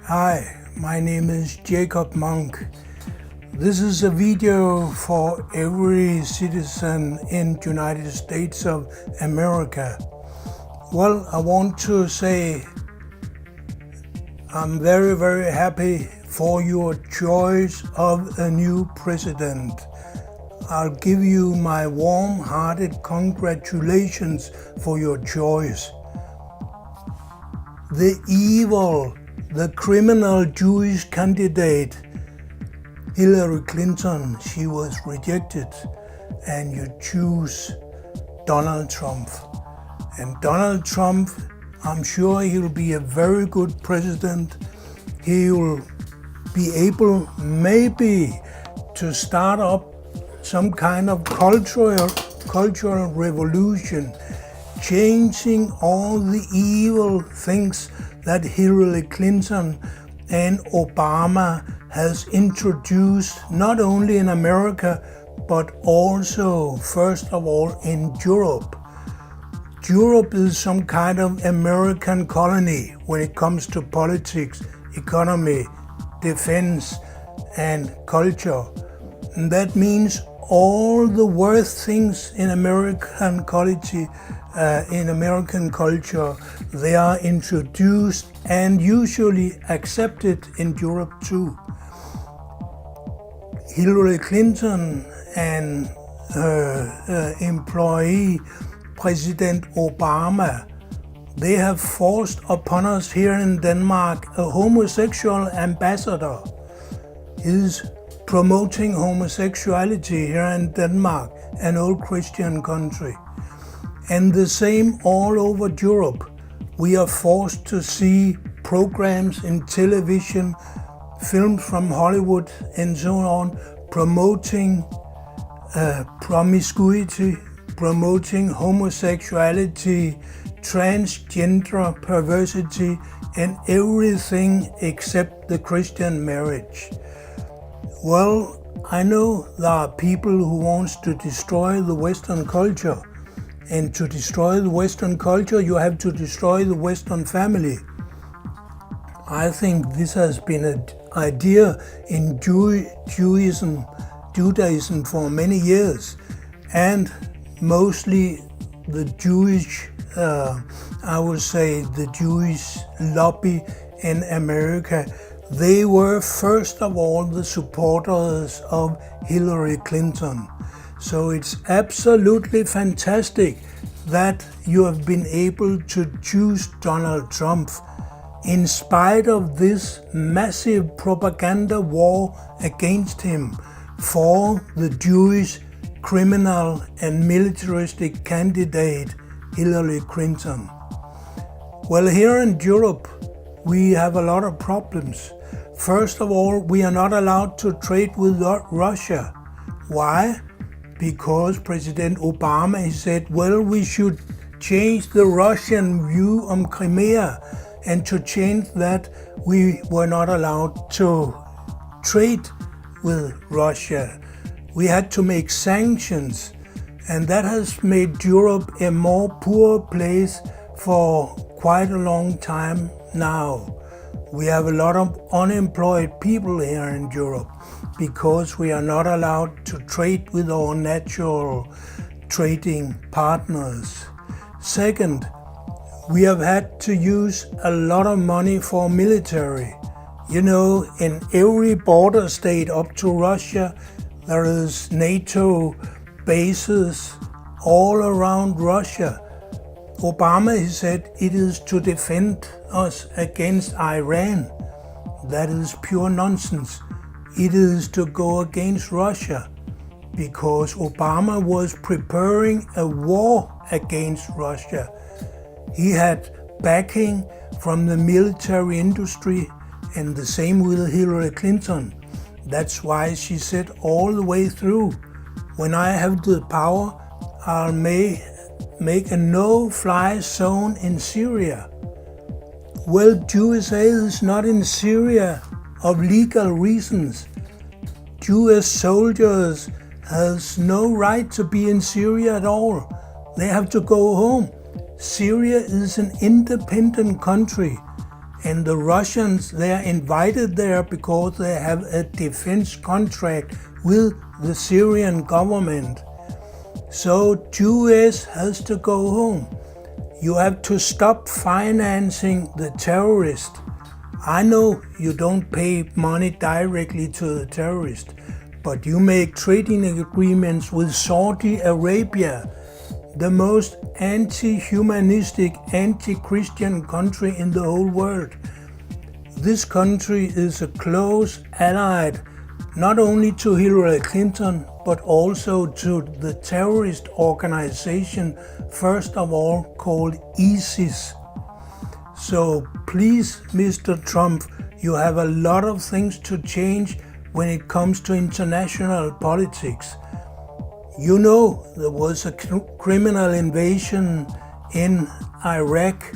Hi, my name is Jacob Monk. This is a video for every citizen in the United States of America. Well, I want to say I'm very happy for your choice of a new president. I'll give you my warm-hearted congratulations for your choice. The criminal Jewish candidate, Hillary Clinton, she was rejected, and you choose Donald Trump. And Donald Trump, I'm sure he'll be a very good president. He'll be able maybe to start up some kind of cultural revolution, changing all the evil things that Hillary Clinton and Obama has introduced, not only in America, but also, first of all, in Europe. Europe is some kind of American colony when it comes to politics, economy, defense, and culture. And that means all the worst things in American culture, they are introduced and usually accepted in Europe too. Hillary Clinton and her employee, President Obama, they have forced upon us here in Denmark a homosexual ambassador. He's promoting homosexuality here in Denmark, an old Christian country. And the same all over Europe. We are forced to see programs in television, films from Hollywood and so on, promoting promiscuity, promoting homosexuality, transgender perversity, and everything except the Christian marriage. Well, I know there are people who want to destroy the Western culture. And to destroy the Western culture, you have to destroy the Western family. I think this has been an idea in Judaism for many years. And mostly the Jewish, I would say the Jewish lobby in America, they were first of all the supporters of Hillary Clinton. So it's absolutely fantastic that you have been able to choose Donald Trump in spite of this massive propaganda war against him for the Jewish criminal and militaristic candidate Hillary Clinton. Well, here in Europe, we have a lot of problems. First of all, we are not allowed to trade with Russia. Why? Because President Obama, he said, well, we should change the Russian view on Crimea, and to change that, we were not allowed to trade with Russia. We had to make sanctions, and that has made Europe a more poor place for quite a long time now. We have a lot of unemployed people here in Europe because we are not allowed to trade with our natural trading partners. Second, we have had to use a lot of money for military. You know, in every border state up to Russia, there is NATO bases all around Russia. Obama, he said, it is to defend us against Iran. That is pure nonsense. It is to go against Russia because Obama was preparing a war against Russia. He had backing from the military industry, and the same with Hillary Clinton. That's why she said all the way through, when I have the power, I'll make a no-fly zone in Syria. Well, USA is not in Syria of legal reasons. US soldiers has no right to be in Syria at all. They have to go home. Syria is an independent country, And the Russians, they are invited there because they have a defense contract with the Syrian government. So US has to go home. You have to stop financing the terrorists. I know you don't pay money directly to the terrorists, but you make trading agreements with Saudi Arabia, the most anti-humanistic, anti-Christian country in the whole world. This country is a close ally not only to Hillary Clinton, but also to the terrorist organization, first of all called ISIS. So please, Mr. Trump, you have a lot of things to change when it comes to international politics. You know, there was a criminal invasion in Iraq.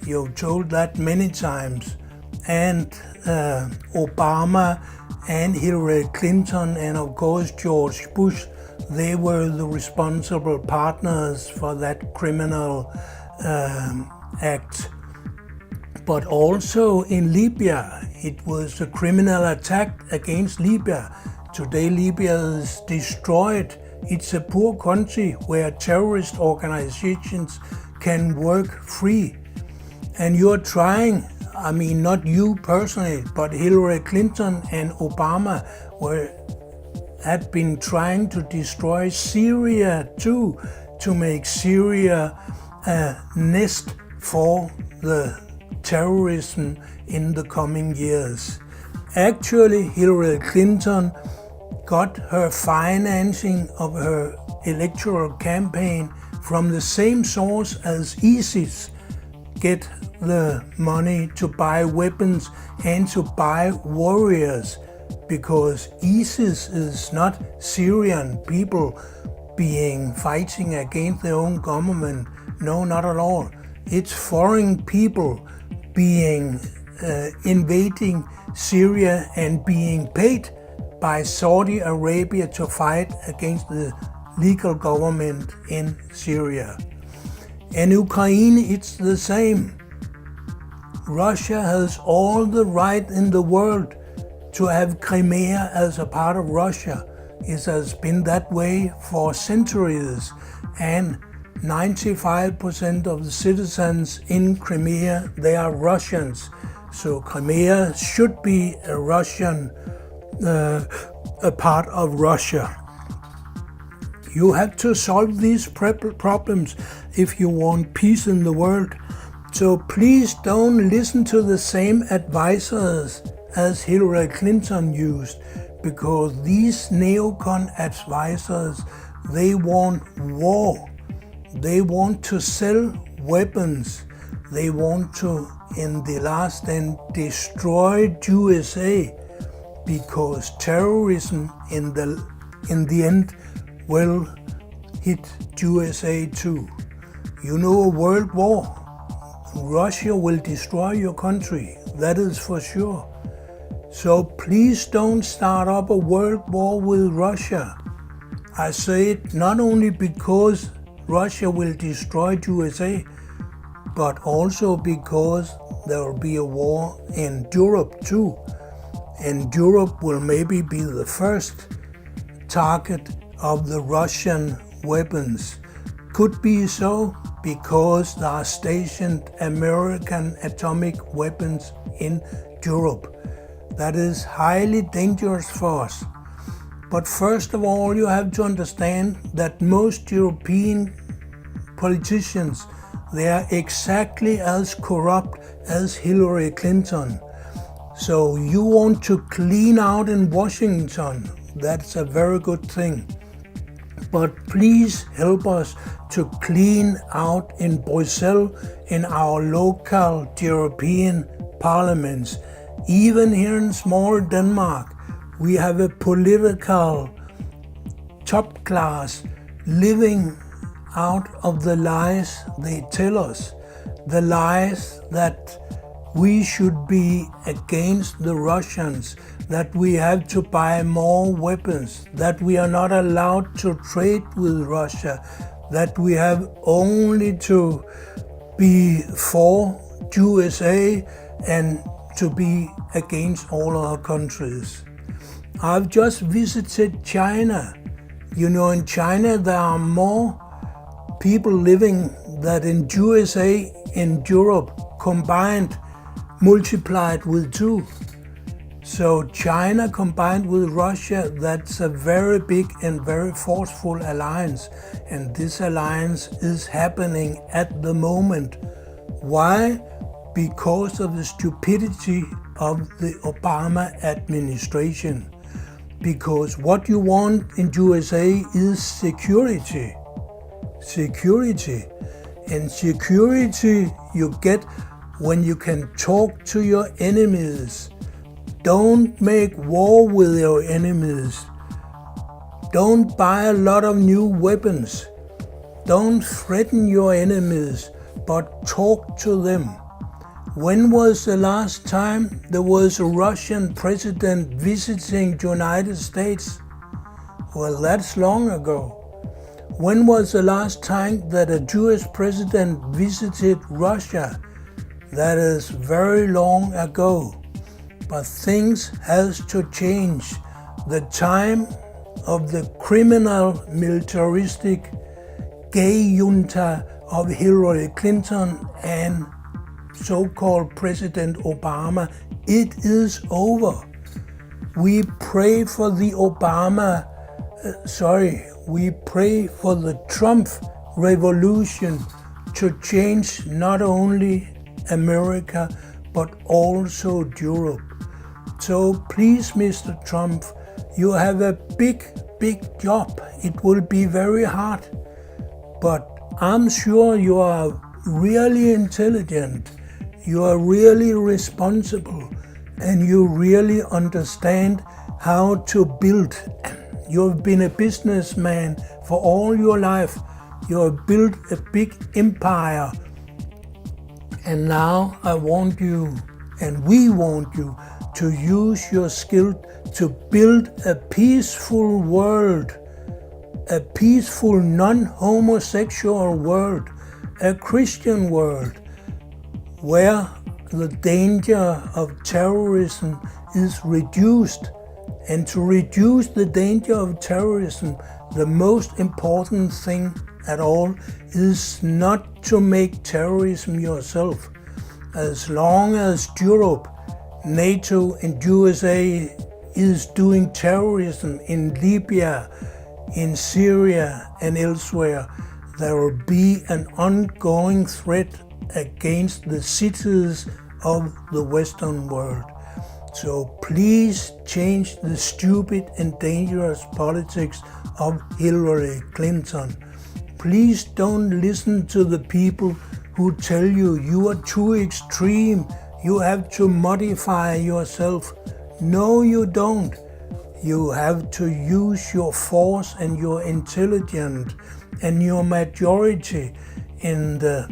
You've told that many times. And Obama and Hillary Clinton and of course George Bush, they were the responsible partners for that criminal act. But also in Libya, it was a criminal attack against Libya. Today Libya is destroyed. It's a poor country where terrorist organizations can work free. And you're trying, I mean, not you personally, but Hillary Clinton and Obama had been trying to destroy Syria too, to make Syria a nest for the terrorism in the coming years. Actually, Hillary Clinton got her financing of her electoral campaign from the same source as ISIS get the money to buy weapons and to buy warriors, because ISIS is not Syrian people fighting against their own government. No, not at all. It's foreign people invading Syria and being paid by Saudi Arabia to fight against the legal government in Syria. In Ukraine, it's the same. Russia has all the right in the world to have Crimea as a part of Russia. It has been that way for centuries, and 95% of the citizens in Crimea, they are Russians. So Crimea should be a part of Russia. You have to solve these problems if you want peace in the world. So please don't listen to the same advisors as Hillary Clinton used, because these neocon advisors, they want war. They want to sell weapons. They want to, in the last end, destroy USA, because terrorism in the end will hit USA too. You know, a world war. Russia will destroy your country, that is for sure. So please don't start up a world war with Russia. I say it not only because Russia will destroy USA, but also because there will be a war in Europe too. And Europe will maybe be the first target of the Russian weapons. Could be so because there are stationed American atomic weapons in Europe. That is highly dangerous for us. But first of all, you have to understand that most European politicians, they are exactly as corrupt as Hillary Clinton. So you want to clean out in Washington. That's a very good thing. But please help us to clean out in Brussels, in our local European parliaments. Even here in small Denmark, we have a political top class living out of the lies they tell us. The lies that we should be against the Russians, that we have to buy more weapons, that we are not allowed to trade with Russia, that we have only to be for USA and to be against all our countries. I've just visited China. You know, in China there are more people living than in USA and Europe combined, multiplied with 2. So China combined with Russia, that's a very big and very forceful alliance. And this alliance is happening at the moment. Why? Because of the stupidity of the Obama administration. Because what you want in USA is security. Security. And security you get when you can talk to your enemies. Don't make war with your enemies. Don't buy a lot of new weapons. Don't threaten your enemies, but talk to them. When was the last time there was a Russian president visiting the United States? Well, that's long ago. When was the last time that a Jewish president visited Russia? That is very long ago. But things has to change. The time of the criminal, militaristic, gay junta of Hillary Clinton and so-called President Obama, it is over. We pray for the we pray for the Trump revolution to change not only America, but also Europe. So please, Mr. Trump, you have a big job. It will be very hard, but I'm sure you are really intelligent, you are really responsible, and you really understand how to build. You've been a businessman for all your life. You have built a big empire. And now I want you, and we want you, to use your skill to build a peaceful world, a peaceful non-homosexual world, a Christian world, where the danger of terrorism is reduced. And to reduce the danger of terrorism, the most important thing at all is not to make terrorism yourself. As long as Europe, NATO and USA is doing terrorism in Libya, in Syria and elsewhere, there will be an ongoing threat against the cities of the Western world. So please change the stupid and dangerous politics of Hillary Clinton. Please don't listen to the people who tell you you are too extreme, you have to modify yourself. No, you don't. You have to use your force and your intelligence and your majority in the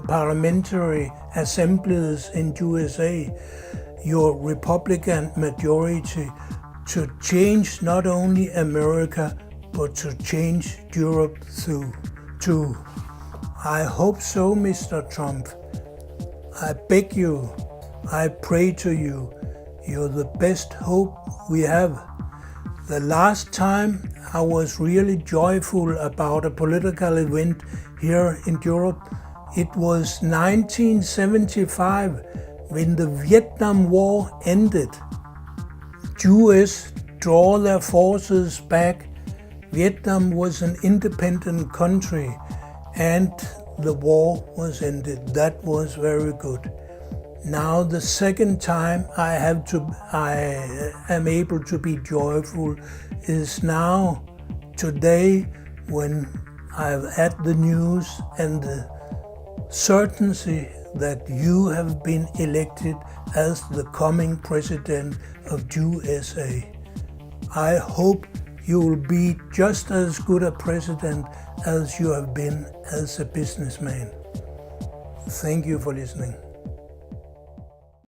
parliamentary assemblies in USA, your Republican majority, to change not only America, but to change Europe too. I hope so, Mr. Trump. I beg you, I pray to you, you're the best hope we have. The last time I was really joyful about a political event here in Europe, it was 1975 when the Vietnam War ended. US draw their forces back. Vietnam was an independent country and the war was ended. That was very good. Now the second time I am able to be joyful is now, today, when I've had the news and the certainty that you have been elected as the coming president of USA. I hope you will be just as good a president as you have been as a businessman. Thank you for listening.